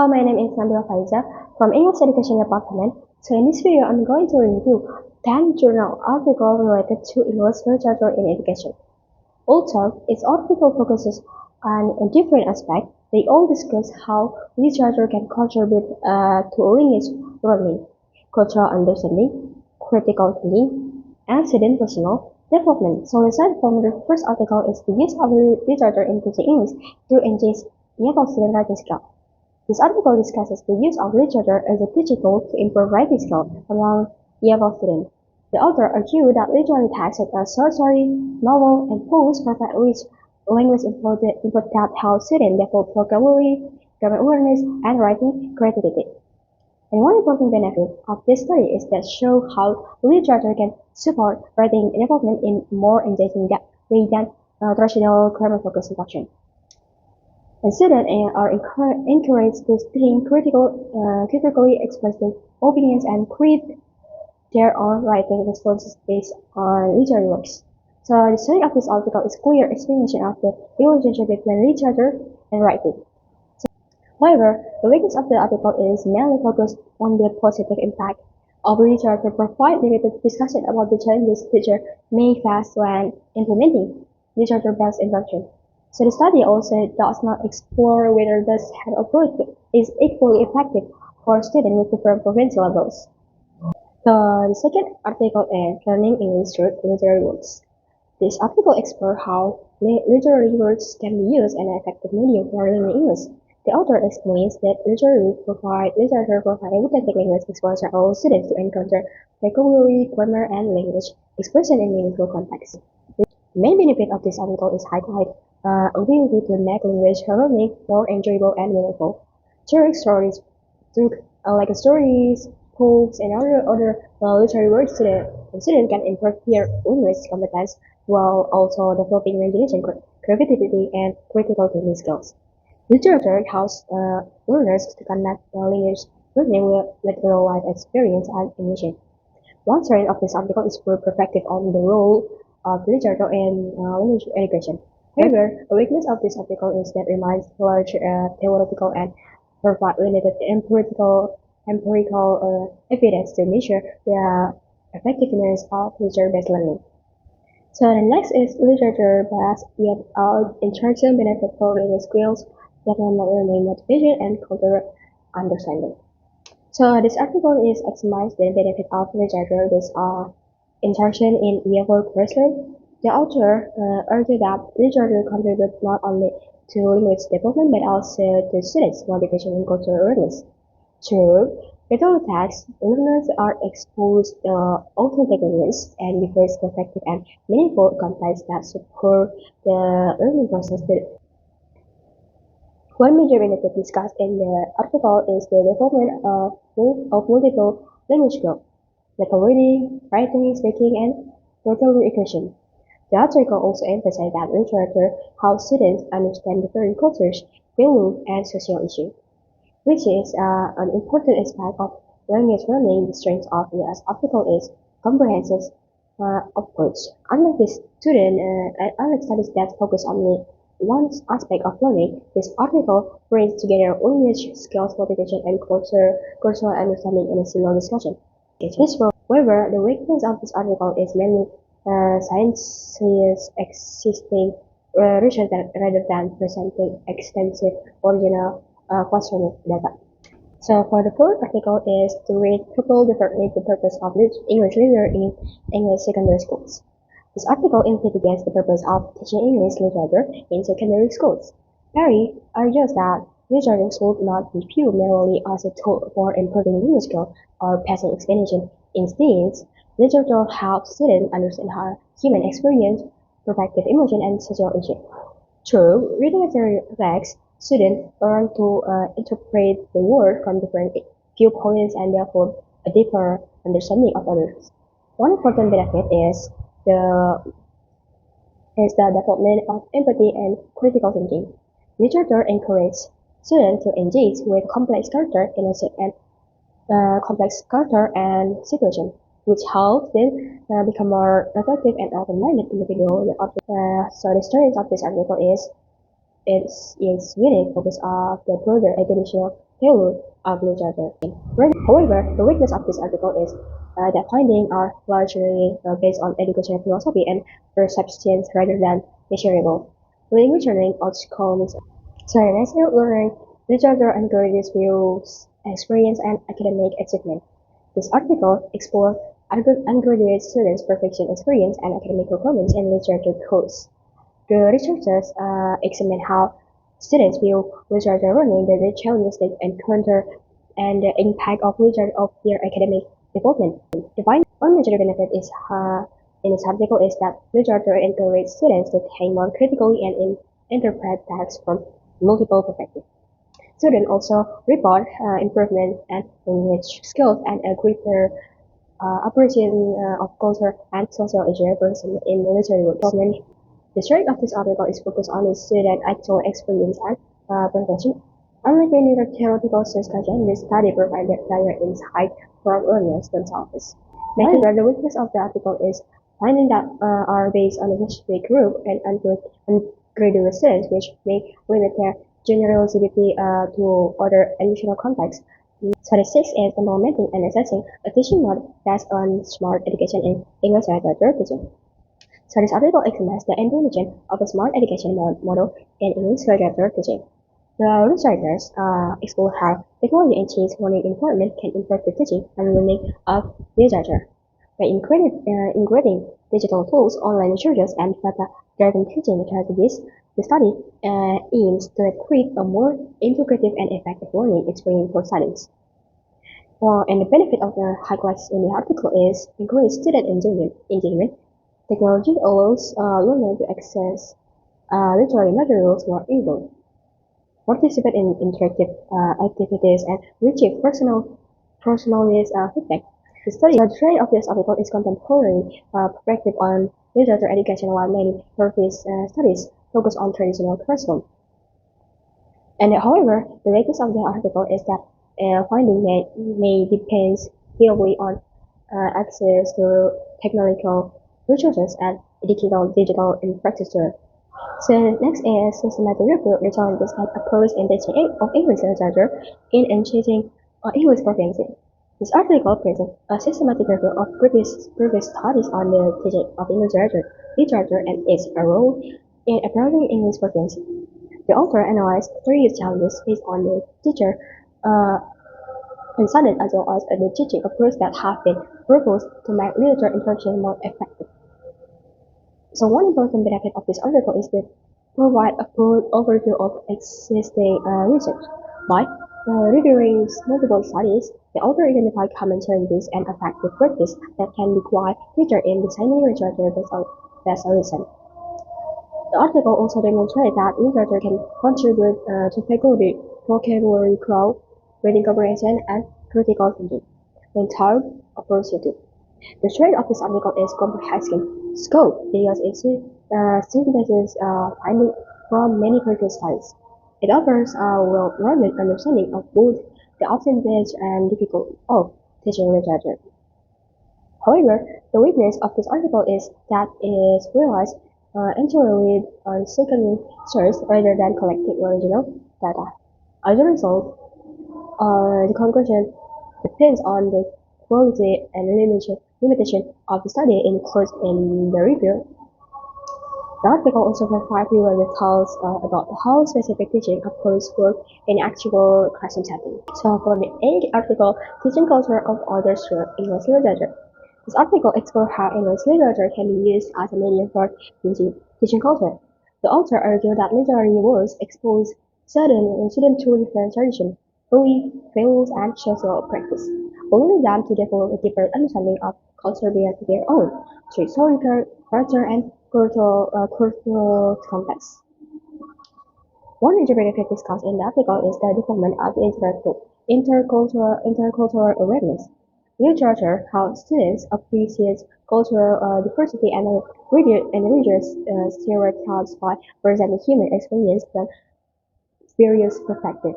Hello, my name is Nabila Faiza from English Education Department. So in this video, I'm going to review 10 journal articles related to English literature in education. Although its article focuses on a different aspect, they all discuss how literature can contribute to language learning, cultural understanding, critical thinking, and student personal development. So let's start from the first article is the use of literature in teaching English to engage young student writing skills. This article discusses the use of literature as a teaching tool to improve writing skills among young students. The author argued that literary texts such as short story, novel, and poems provide rich language input that help students develop vocabulary, grammar awareness, and writing creativity. And one important benefit of this study is that show how literature can support writing development in more engaging way than traditional grammar-focused instruction. And students are encouraged to think critically, express their opinions, and create their own writing responses based on literary works. So the study of this article is clear explanation of the relationship between literature and writing. However, the weakness of the article is mainly focused on the positive impact of literature, provide limited discussion about the challenges teachers may face when implementing literature-based instruction. So the study also does not explore whether this kind of approach is equally effective for students with different provincial levels. So the second article is Learning English through Literary Works. This article explores how literary works can be used as an effective medium for learning English. The author explains that literature provide authentic language exposure to all students to encounter vocabulary, grammar, and language expression in meaningful contexts. The main benefit of this article is highlight ability to make language learning more enjoyable and meaningful. Sharing stories like stories, poems, and other literary works to the student can improve their language competence while also developing imagination, creativity, and critical thinking skills. Literature helps learners to connect language learning with real life experience and emotion. One strength of this article is her perspective on the role of literature in language education. However, a weakness of this article is that it relies large theoretical and provide limited empirical evidence to measure the effectiveness of literature-based learning. So the next is literature-based yet interaction benefit for language skills, development learning motivation, and cultural understanding. So this article is examines the benefit of literature-based interaction in EFL curriculum. The author argued that literature contributes not only to language development but also to students' motivation and cultural awareness. Through literary texts, learners are exposed to authentic language and diverse perspectives and meaningful contexts that support the learning process. One major benefit discussed in the article is the development of multiple language skills, like reading, writing, speaking, and vocabulary acquisition. The article also emphasized that literature helps students understand different cultures, values, and social issues, which is an important aspect of language learning. The strength of the article is comprehensive approach. Unlike studies that focus on one aspect of learning, this article brings together language skills, motivation, and cultural understanding in a single discussion. However, the weakness of this article is mainly science's existing research rather than presenting extensive original classroom data. So for the fourth article is to read people differently the purpose of English literature in English secondary schools. This article investigates the purpose of teaching English literature in secondary schools. Perry argues that literature should not be viewed merely as a tool for improving language skills or passing examination. Instead, literature helps students understand how human experience, perspective, emotion, and social issues. Through reading literary texts, students learn to interpret the world from different viewpoints and therefore a deeper understanding of others. One important benefit is the development of empathy and critical thinking. Literature encourages students to engage with complex character and situation, which helps them become more reflective and open-minded individuals. So the strength of this article is its unique focus of the broader educational failure of literature. However, the weakness of this article is that findings are largely based on educational philosophy and perceptions rather than measurable. Language learning outcomes. So, national learning, literature encourages views, experience, and academic achievement. This article explores undergraduate students' perfection experience and academic performance in literature course. The researchers examine how students view literature learning, the challenges they encounter, and the impact of literature of their academic development. The one major benefit is in this article is that literature encourages students to think more critically and interpret text from multiple perspectives. Students also report improvement and language skills and a greater appreciation of culture and social issues in literary works. The strength of this article is focused on the student actual experience and profession. Unlike many theoretical discussions, this study provided direct insight from learners themselves. However, the weakness of the article is findings that are based on a specific group and undergraduate students, which may limit their generalizability to other additional contexts. Statistics is implementing and assessing a teaching model based on smart education in English literature teaching. So this article examines the implementation of a smart education model in English literature teaching. The researchers explore how technology and change learning environment can improve the teaching and learning of literature. By integrating digital tools, online researches, and data-driven teaching strategies, the study aims to create a more integrative and effective learning experience for students. And the benefit of the highlights in the article is increased student engagement. Technology allows learners to access literary materials more easily, participate in interactive activities, and receive personalized feedback. The trend of this article is contemporary perspective on literature education, while many previous studies focus on traditional curriculum. And however, the latest of the article is that finding may depend heavily on access to technological resources and digital infrastructure. So next is systematic review, the challenges and approach in teaching of English literature in achieving English proficiency. This article presents a systematic review of previous studies on the teaching of English literature and its role in approaching English proficiency. The author analyzed three challenges based on the teacher insight as well as the teaching approach that have been proposed to make literature instruction more effective. So one important benefit of this article is to provide a broad overview of existing research. By reviewing multiple studies, the author identified common challenges and effective practice that can guide teachers in designing literature based on reason. The article also demonstrated that literature can contribute to vocabulary growth, reading comprehension, and critical thinking when taught appropriately. The strength of this article is comprehensive scope because it synthesizes findings from many previous studies. It offers a well-rounded understanding of both the advantages and difficulties of teaching literature. However, the weakness of this article is that it is realized entirely on secondary source rather than collecting original data. As a result, the conclusion depends on the quality and limitation of the study included in the review. The article also provides fewer details about how specific teaching approaches work in actual classroom setting. So for the 8th article, Teaching Culture of Others Through English Literature. This article explores how English literature can be used as a medium for teaching culture. The author argued that literary works expose students to different traditions, beliefs, values, and social practice, allowing them to develop a deeper understanding of culture beyond their own, through historical, character, and cultural context. One major benefit discussed in the article is the development of intercultural awareness. Literature helps students appreciate cultural diversity and religious stereotypes by presenting human experience from various perspectives.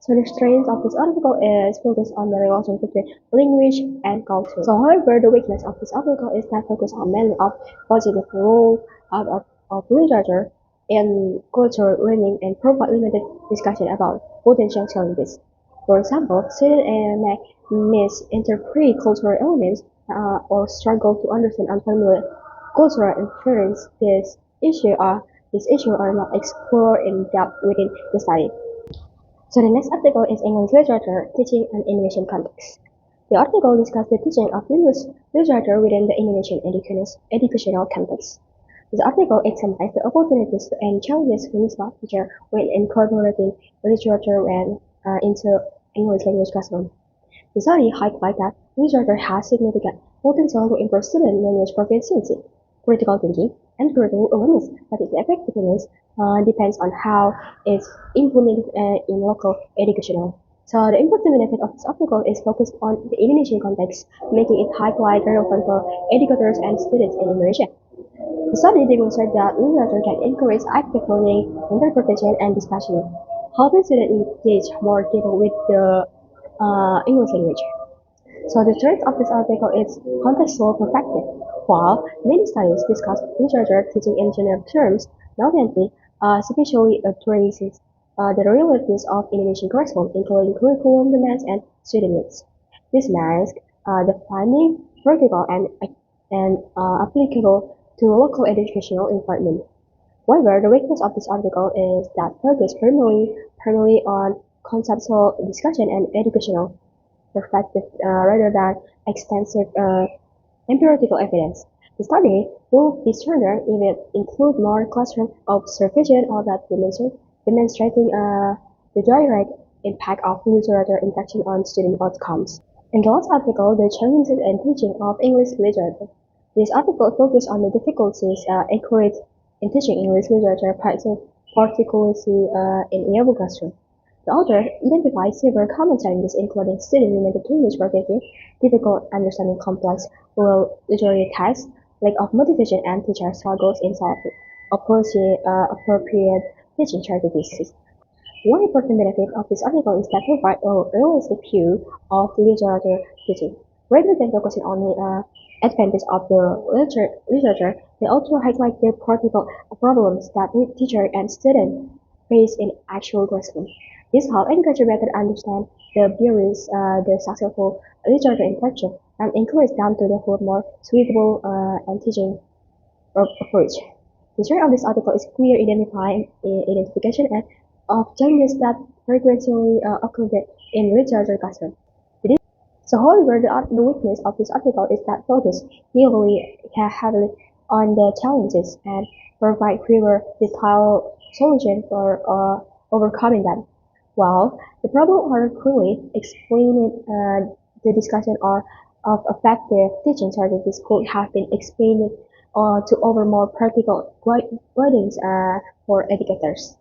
So the strength of this article is focused on the relation between language and culture. So however, the weakness of this article is that focus on mainly of positive role of literature in cultural learning and provide limited discussion about potential challenges. For example, students may misinterpret cultural elements or struggle to understand unfamiliar cultural inferences. These issues are not explored in depth within the study. So the next article is English literature, teaching and innovation context. The article discusses the teaching of English literature within the Indonesian educational context. This article examines the opportunities and challenges faced by teachers when incorporating literature into English language classroom. The study highlights that literature has significant potential to improve student language proficiency, critical thinking, and critical awareness, but its effectiveness depends on how it's implemented in local educational. So the important benefit of this article is focused on the Indonesian context, making it highlight relevant for educators and students in Indonesia. The study demonstrates that literature can encourage active learning, interpretation, and discussion, helping students engage more deeply with the English language. So the strength of this article is contextual perspective. While many studies discuss literature teaching in general terms, notably, especially addresses the realities of Indonesian curriculum, including curriculum demands and student needs. This makes the finding practical and applicable to local educational environment. However, the weakness of this article is that focus primarily on conceptual discussion and educational perspective rather than extensive empirical evidence. The study will be stronger if it includes more classroom observation or that demonstrating the direct impact of literature interaction on student outcomes. In the last article, the challenges and teaching of English literature. This article focuses on the difficulties incurred in teaching English literature, particularly in Yoruba classroom. The author identifies several common challenges including student limited English proficiency, difficult understanding complex oral literary texts, lack of motivation, and teacher struggles in selecting appropriate teaching strategies. One important benefit of this article is that it provides a realistic view of literature teaching. Rather than focusing on the advantage of the literature, the author highlights the practical problems that teachers and students face in actual classroom. This helps educators better understand the barriers the successful literature interaction and encourage them to develop more suitable and teaching approach. The share of this article is clear identification and of challenges that frequently occur in literature classroom. So, however, the weakness of this article is that focus heavily on the challenges and provide fewer detailed solutions for overcoming them. While the problem are clearly explained, the discussion of effective teaching strategies could have been explained to offer more practical guidance for educators.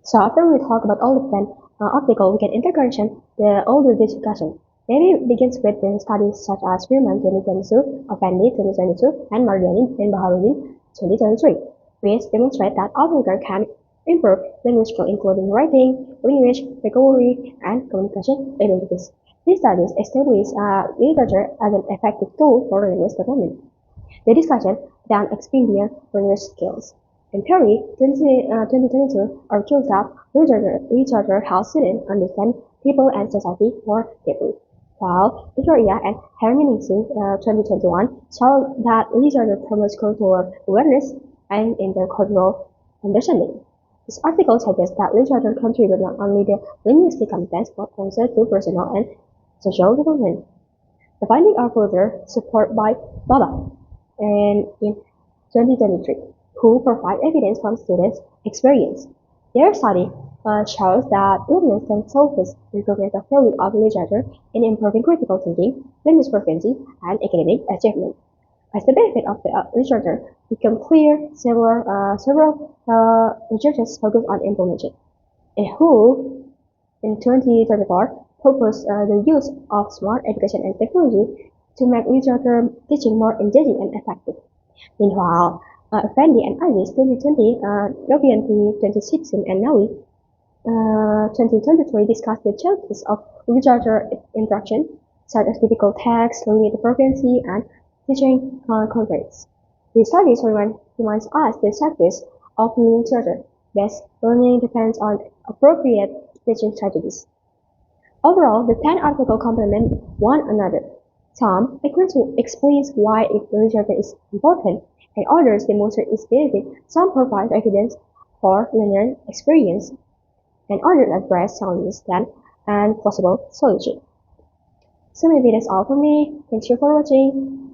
So after we talk about all of them article, we can integration the older discussion. Maybe it begins with the studies such as Freeman 2022, Effendi 2022, and Mardiani and Baharudin 2023, which demonstrate that automaker can improve language skills including writing, language vocabulary, and communication abilities. These studies establish literature as an effective tool for language development. The discussion then experience language skills. In theory, 2022 argues that literature helps students understand people and society more deeply, while Victoria and Hermininson 2021 show that literature promotes cultural awareness and intercultural understanding. This article suggests that literature contributes not only to linguistic context but also to personal and social development. The findings are further supported by Baba and in 2023, who provide evidence from students' experience. Their study shows that illness can self recognize the value of literature in improving critical thinking, language proficiency, and academic achievement. As the benefit of the literature become clear, several researchers focus on implementation. And who, in 2024, proposed the use of smart education and technology to make literature teaching more engaging and effective. Meanwhile, Fendi and Aziz 2020, Novianti 2016, and Nawi 2023 discussed the challenges of literature interaction, such as difficult text, limited proficiency, and teaching constraints. These studies reminds us the success of literature. Best learning depends on appropriate teaching strategies. Overall, the 10 articles complement one another. Some explains why literature is important, and others demonstrate its benefit. Some provide evidence for learner experience, and others address challenges and possible solutions. So maybe that's all for me. Thanks you for watching.